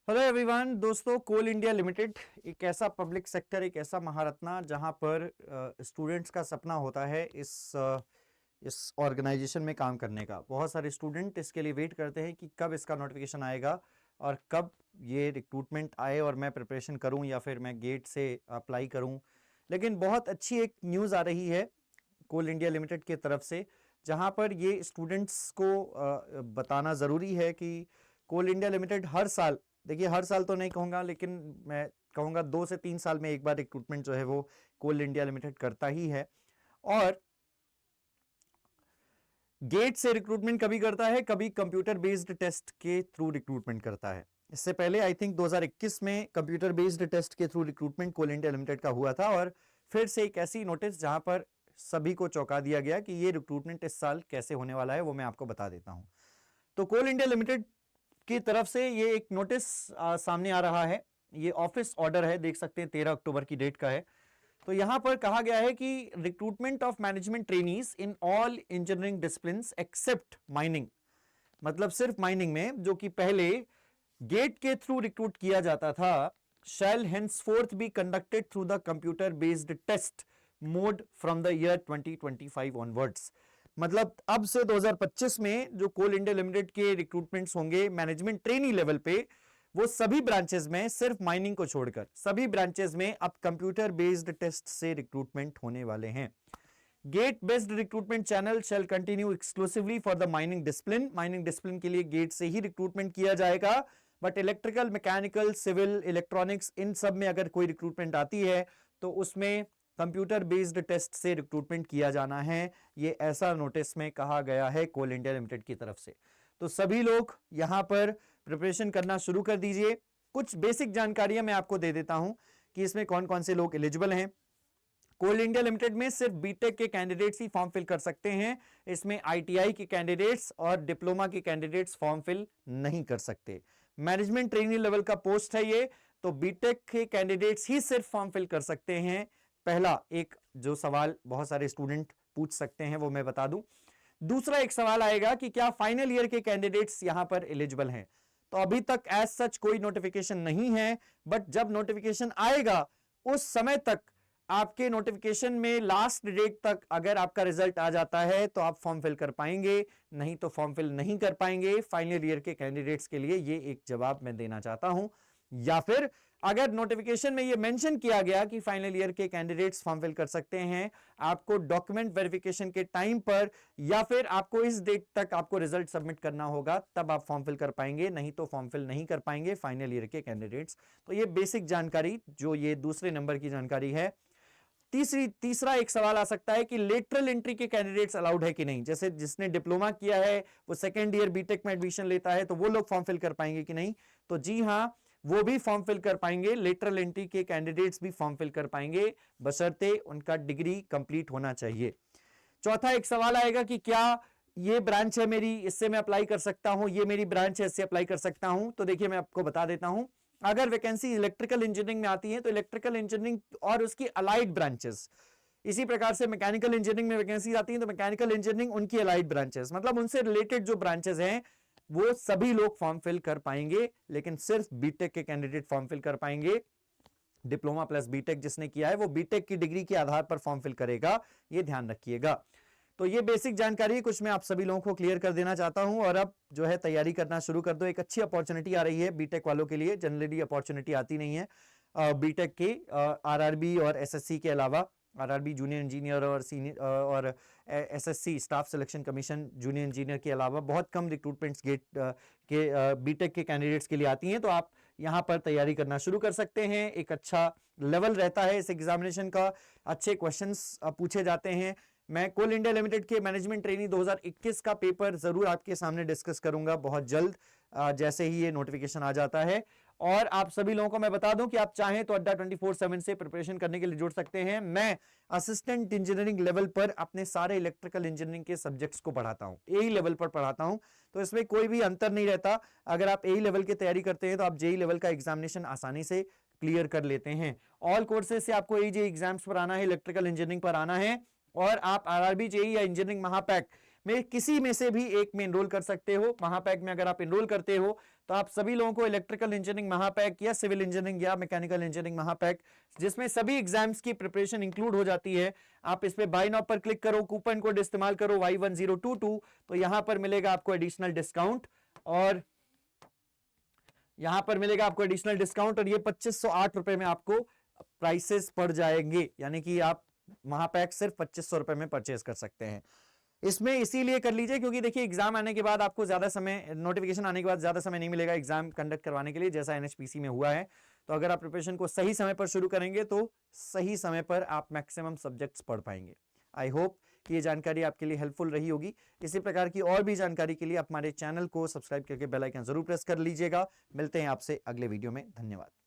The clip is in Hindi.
हेलो एवरीवन दोस्तों, कोल इंडिया लिमिटेड एक ऐसा पब्लिक सेक्टर, एक ऐसा महारत्ना जहां पर स्टूडेंट्स का सपना होता है इस ऑर्गेनाइजेशन में काम करने का। बहुत सारे स्टूडेंट इसके लिए वेट करते हैं कि कब इसका नोटिफिकेशन आएगा और कब ये रिक्रूटमेंट आए और मैं प्रिपरेशन करूं या फिर मैं गेट से अप्लाई करूं। लेकिन बहुत अच्छी एक न्यूज़ आ रही है कोल इंडिया लिमिटेड की तरफ से, जहां पर ये स्टूडेंट्स को बताना ज़रूरी है कि कोल इंडिया लिमिटेड हर साल, देखिए हर साल तो नहीं कहूँगा लेकिन मैं कहूँगा 2 से 3 साल में एक बार रिक्रूटमेंट जो है वो कोल इंडिया लिमिटेड करता ही है। और गेट से रिक्रूटमेंट कभी करता है, कभी कंप्यूटर बेस्ड टेस्ट के थ्रू रिक्रूटमेंट करता है। इससे पहले आई थिंक 2021 में कंप्यूटर बेस्ड टेस्ट के थ्रू रिक्रूटमेंट कोल इंडिया लिमिटेड का हुआ था और फिर से एक ऐसी नोटिस जहां पर सभी को चौंका दिया गया कि ये रिक्रूटमेंट इस साल कैसे होने वाला है, वो मैं आपको बता देता हूं। तो कोल इंडिया लिमिटेड की तरफ से ये एक नोटिस सामने आ रहा है। ये ऑफिस ऑर्डर है, देख सकते हैं 13 अक्टूबर की डेट का है। तो यहां पर कहा गया है कि recruitment of management trainees in all engineering disciplines except mining, मतलब सिर्फ माइनिंग में, जो कि पहले गेट के थ्रू रिक्रूट किया जाता था, shall henceforth be conducted through the computer based test mode from the year 2025 onwards. मतलब अब से 2025 में जो कोल इंडिया लिमिटेड के रिक्रूटमेंट्स होंगे मैनेजमेंट ट्रेनी लेवल पे, वो सभी ब्रांचेस में, सिर्फ माइनिंग को छोड़कर सभी ब्रांचेस में अब कंप्यूटर बेस्ड टेस्ट से रिक्रूटमेंट होने वाले हैं। GATE based recruitment channel shall continue exclusively for the mining discipline. Mining discipline के लिए गेट से ही रिक्रूटमेंट किया जाएगा, but electrical, mechanical, civil, electronics, इन सब में अगर कोई रिक्रूटमेंट आती है तो उसमें कंप्यूटर बेस्ड टेस्ट से रिक्रूटमेंट किया जाना है। ये ऐसा नोटिस में कहा गया है कोल इंडिया लिमिटेड की तरफ से। तो सभी लोग यहां पर प्रिपरेशन करना शुरू कर दीजिए। कुछ बेसिक जानकारियां मैं आपको दे देता हूं कि इसमें कौन कौन से लोग एलिजिबल हैं। कोल इंडिया लिमिटेड में सिर्फ बीटेक के कैंडिडेट्स ही फॉर्म फिल कर सकते हैं। इसमें आईटीआई के कैंडिडेट्स और डिप्लोमा के कैंडिडेट्स फॉर्म फिल नहीं कर सकते। मैनेजमेंट ट्रेनी लेवल का पोस्ट है ये, तो बीटेक के कैंडिडेट्स ही सिर्फ फॉर्म फिल कर सकते हैं। पहला एक जो सवाल बहुत सारे स्टूडेंट पूछ सकते हैं वो मैं बता दूं। दूसरा एक सवाल आएगा कि क्या फाइनल ईयर के कैंडिडेट्स यहां पर एलिजिबल हैं। तो अभी तक एज सच कोई नोटिफिकेशन नहीं है, बट जब नोटिफिकेशन आएगा उस समय तक आपके नोटिफिकेशन में लास्ट डेट तक अगर आपका रिजल्ट आ जाता है तो आप फॉर्म फिल कर पाएंगे, नहीं तो फॉर्म फिल नहीं कर पाएंगे। फाइनल ईयर के कैंडिडेट्स के लिए ये एक जवाब मैं देना चाहता हूं। या फिर अगर नोटिफिकेशन में ये मेंशन किया गया कि फाइनल ईयर के कैंडिडेट्स फॉर्म फिल कर सकते हैं, आपको डॉक्यूमेंट वेरिफिकेशन के टाइम पर या फिर आपको इस डेट तक आपको रिजल्ट सबमिट करना होगा, तब आप फॉर्म फिल कर पाएंगे, नहीं तो फॉर्म फिल नहीं कर पाएंगे फाइनल ईयर के कैंडिडेट्स। तो ये बेसिक जानकारी, जो ये दूसरे नंबर की जानकारी है। तीसरा एक सवाल आ सकता है कि लेटरल एंट्री के कैंडिडेट्स अलाउड है कि नहीं। जैसे जिसने डिप्लोमा किया है वो सेकेंड ईयर बीटेक में एडमिशन लेता है, तो वो लोग फॉर्म फिल कर पाएंगे कि नहीं। तो जी हां, वो भी फॉर्म फिल कर पाएंगे। लेटरल एंट्री के कैंडिडेट्स भी फॉर्म फिल कर पाएंगे, बशर्ते उनका डिग्री कंप्लीट होना चाहिए। चौथा एक सवाल आएगा कि क्या ये ब्रांच है मेरी, इससे मैं अप्लाई कर सकता हूं, ये मेरी ब्रांच है, इससे अप्लाई कर सकता हूं। तो देखिए मैं आपको बता देता हूं, अगर वैकेंसी इलेक्ट्रिकल इंजीनियरिंग में आती है तो इलेक्ट्रिकल इंजीनियरिंग और उसकी अलाइड ब्रांचेस, इसी प्रकार से मैकेनिकल इंजीनियरिंग में वैकेंसी आती है तो मैकेनिकल इंजीनियरिंग उनकी अलाइड ब्रांचेस, मतलब उनसे रिलेटेड जो ब्रांचेस हैं वो सभी लोग फॉर्म फिल कर पाएंगे। लेकिन सिर्फ बीटेक के कैंडिडेट फॉर्म फिल कर पाएंगे। डिप्लोमा प्लस बीटेक जिसने किया है वो बीटेक की डिग्री के आधार पर फॉर्म फिल करेगा, ये ध्यान रखिएगा। तो ये बेसिक जानकारी कुछ मैं आप सभी लोगों को क्लियर कर देना चाहता हूं। और अब जो है तैयारी करना शुरू कर दो। एक अच्छी अपॉर्चुनिटी आ रही है बीटेक वालों के लिए, जनरली अपॉर्चुनिटी आती नहीं है बीटेक के आरआरबी और एसएससी के अलावा। आरआरबी जूनियर इंजीनियर और सीनियर और SSC staff selection commission junior engineer के अलावा बहुत कम रिक्रूटमेंट्स गेट के बीटेक के कैंडिडेट्स के लिए आती हैं। तो आप यहां पर तैयारी करना शुरू कर सकते हैं। एक अच्छा लेवल रहता है इस एग्जामिनेशन का, अच्छे क्वेश्चंस पूछे जाते हैं। मैं कोल इंडिया लिमिटेड के मैनेजमेंट ट्रेनी 2021 का पेपर जरूर आपके सामने डिस्कस करूंगा बहुत जल्द, जैसे ही ये नोटिफिकेशन आ जाता है। और आप सभी लोगों को मैं बता दूं कि आप चाहें तो अड्डा 24/7 से प्रिपरेशन करने के लिए जुड़ सकते हैं। मैं असिस्टेंट इंजीनियरिंग लेवल पर अपने सारे इलेक्ट्रिकल इंजीनियरिंग के सब्जेक्ट्स को पढ़ाता हूं, एई लेवल पर पढ़ाता हूं, तो इसमें कोई भी अंतर नहीं रहता। अगर आप एई लेवल की तैयारी करते हैं तो आप जेई लेवल का एग्जामिनेशन आसानी से क्लियर कर लेते हैं। ऑल कोर्सेज से आपको एई जेई एग्जाम्स पर आना है, इलेक्ट्रिकल इंजीनियरिंग पर आना है, और आप आरआरबी जेई या इंजीनियरिंग महापैक में किसी में से भी एक में एनरोल कर सकते हो। महापैक में अगर आप एनरोल करते हो तो आप सभी लोगों को इलेक्ट्रिकल इंजीनियरिंग महापैक या सिविल इंजीनियरिंग या मैकेनिकल इंजीनियरिंग महापैक, जिसमें सभी एग्जाम्स की प्रिपरेशन इंक्लूड हो जाती है, आप इस पे बाय नाउ पर क्लिक करो, कूपन कोड इस्तेमाल करो Y1022, तो यहां पर मिलेगा आपको एडिशनल डिस्काउंट, और यहां पर मिलेगा आपको एडिशनल डिस्काउंट, और ये 2508 रुपए में आपको प्राइसेस पड़ जाएंगे, यानी कि आप महापैक सिर्फ 2500 रुपए में परचेज कर सकते हैं। इसमें इसीलिए कर लीजिए क्योंकि देखिए एग्जाम आने के बाद आपको ज्यादा समय, नोटिफिकेशन आने के बाद ज्यादा समय नहीं मिलेगा एग्जाम कंडक्ट करवाने के लिए, जैसा एनएचपीसी में हुआ है। तो अगर आप प्रिपरेशन को सही समय पर शुरू करेंगे तो सही समय पर आप मैक्सिमम सब्जेक्ट्स पढ़ पाएंगे। आई होप कि ये जानकारी आपके लिए हेल्पफुल रही होगी। इसी प्रकार की और भी जानकारी के लिए आप हमारे चैनल को सब्सक्राइब करके बेल आइकन जरूर प्रेस कर लीजिएगा। मिलते हैं आपसे अगले वीडियो में। धन्यवाद।